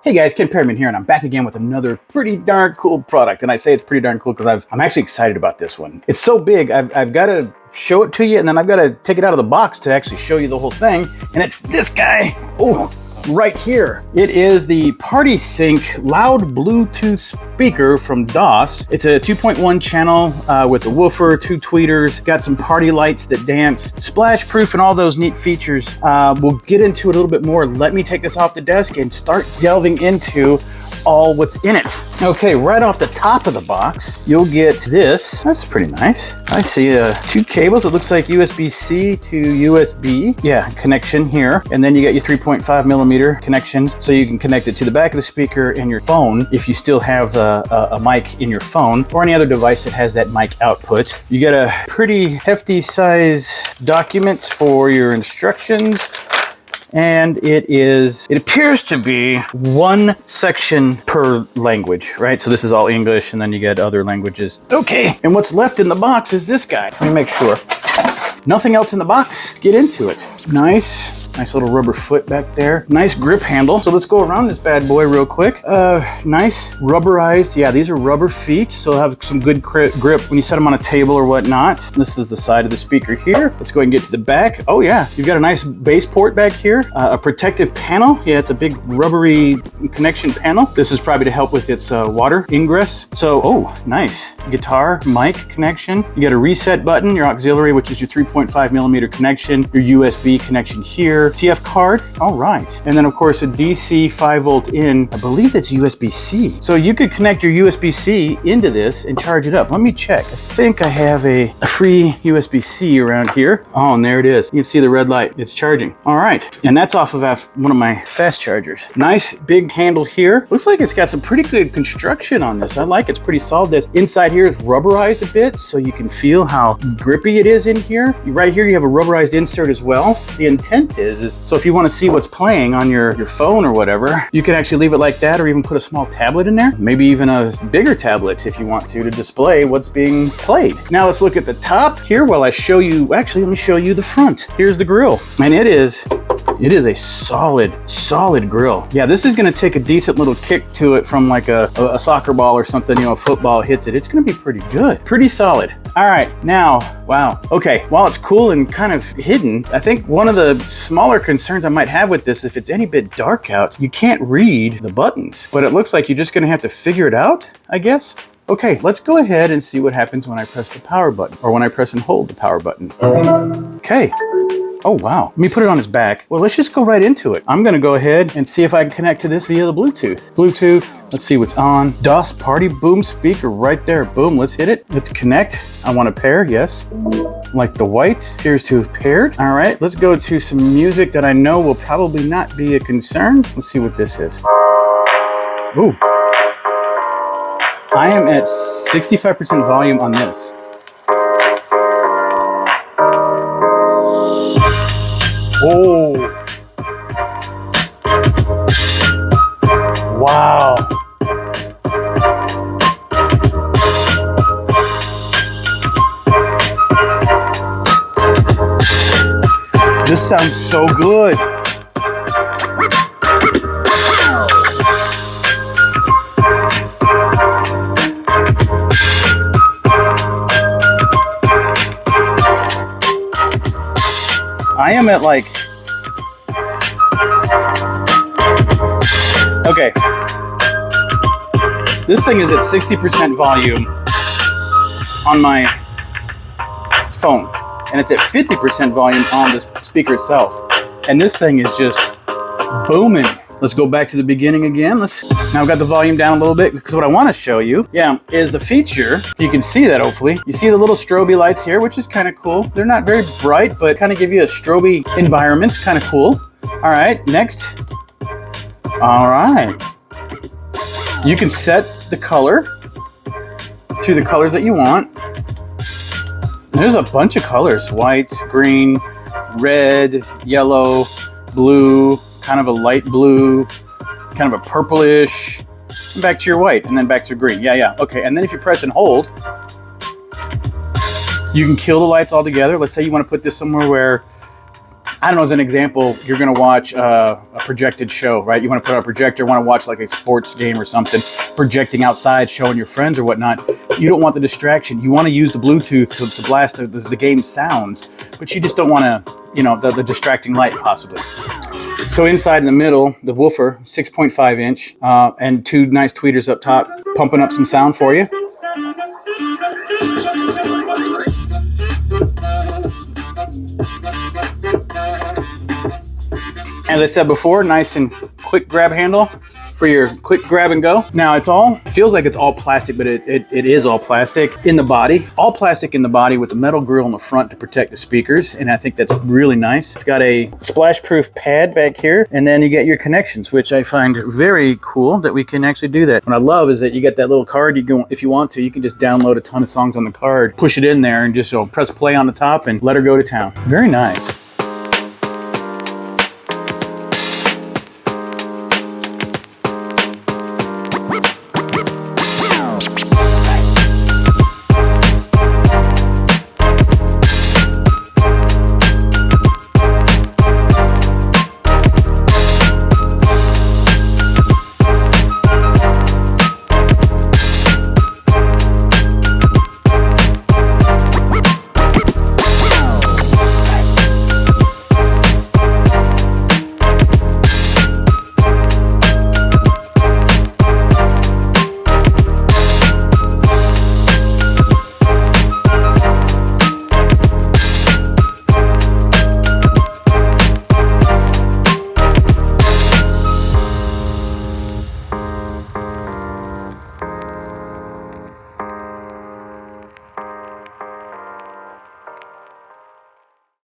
Hey guys, Ken Perryman here, and I'm back again with another pretty darn cool product. And I say it's pretty darn cool because I'm actually excited about this one. It's so big, I've got to show it to you, and then I've got to take it out of the box to actually show you the whole thing. And it's this guy. Oh, right here. It is the PartySync loud Bluetooth speaker from DOSS. It's a 2.1 channel with a woofer, 2 tweeters, got some party lights that dance, splash proof, and all those neat features. We'll get into it a little bit more. Let me take this off the desk and start delving into all what's in it. Okay, right off the top of the box, you'll get this. That's pretty nice. I see 2 cables. It looks like USB-C to USB. Yeah, connection here. And then you got your 3.5 millimeter connection, so you can connect it to the back of the speaker and your phone if you still have a mic in your phone or any other device that has that mic output. You get a pretty hefty size document for your instructions. And it appears to be 1 section per language, right? So this is all English, and then you get other languages. Okay, and what's left in the box is this guy. Let me make sure. Nothing else in the box. Get into it. Nice little rubber foot back there. Nice grip handle. So let's go around this bad boy real quick. Nice rubberized. Yeah, these are rubber feet, so they'll have some good grip when you set them on a table or whatnot. This is the side of the speaker here. Let's go ahead and get to the back. Oh yeah, you've got a nice bass port back here. A protective panel. Yeah, it's a big rubbery connection panel. This is probably to help with its water ingress. So, oh, nice. Guitar, mic connection. You got a reset button, your auxiliary, which is your 3.5 millimeter connection, your USB connection here, TF card, all right. And then of course a DC 5 volt in, I believe that's USB-C. So you could connect your USB-C into this and charge it up. Let me check. I think I have a free USB-C around here. Oh, and there it is. You can see the red light, it's charging. All right, and that's off of one of my fast chargers. Nice big handle here. Looks like it's got some pretty good construction on this. I like it. It's pretty solid. This inside here is rubberized a bit, so you can feel how grippy it is in here. Right here you have a rubberized insert as well. The intent is so if you want to see what's playing on your phone or whatever, you can actually leave it like that, or even put a small tablet in there, maybe even a bigger tablet if you want to display what's being played. Now let's look at the top here while I show you. Actually, let me show you the front. Here's the grill, and it is a solid grill. Yeah, this is going to take a decent little kick to it from like a soccer ball or something, you know, a football hits it. It's going to be pretty good, pretty solid. All right, now, wow. Okay, while it's cool and kind of hidden, I think one of the smaller concerns I might have with this, if it's any bit dark out, you can't read the buttons, but it looks like you're just going to have to figure it out, I guess. Okay, let's go ahead and see what happens when I press the power button, or when I press and hold the power button. Okay. Oh, wow. Let me put it on his back. Well, let's just go right into it. I'm going to go ahead and see if I can connect to this via the Bluetooth. Let's see what's on. DOSS PartyBoom speaker right there. Boom, let's hit it. Let's connect. I want to pair, yes. Like the white appears to have paired. All right, let's go to some music that I know will probably not be a concern. Let's see what this is. Ooh. I am at 65% volume on this. Oh, wow. This sounds so good. I am at like, okay, this thing is at 60% volume on my phone, and it's at 50% volume on the speaker itself, and this thing is just booming. Let's go back to the beginning again. Now I've got the volume down a little bit because what I want to show you, is the feature. You can see that hopefully. You see the little strobe lights here, which is kind of cool. They're not very bright, but kind of give you a strobe environment. Kind of cool. All right, next. All right. You can set the color through the colors that you want. There's a bunch of colors: white, green, red, yellow, blue, kind of a light blue, kind of a purplish, back to your white, and then back to green. Yeah, okay. And then if you press and hold, you can kill the lights altogether. Let's say you want to put this somewhere where I don't know, as an example, you're gonna watch a projected show, right? You wanna put on a projector, wanna watch like a sports game or something, projecting outside, showing your friends or whatnot. You don't want the distraction. You wanna use the Bluetooth to blast the game sounds, but you just don't wanna, you know, the distracting light possibly. So inside in the middle, the woofer, 6.5 inch, and two nice tweeters up top, pumping up some sound for you. As I said before, nice and quick grab handle for your quick grab and go. Now it feels like it's all plastic, but it is all plastic in the body. All plastic in the body with the metal grill in the front to protect the speakers, and I think that's really nice. It's got a splash-proof pad back here, and then you get your connections, which I find very cool that we can actually do that. What I love is that you get that little card. You go, if you want to, you can just download a ton of songs on the card, push it in there, and just press play on the top and let her go to town. Very nice.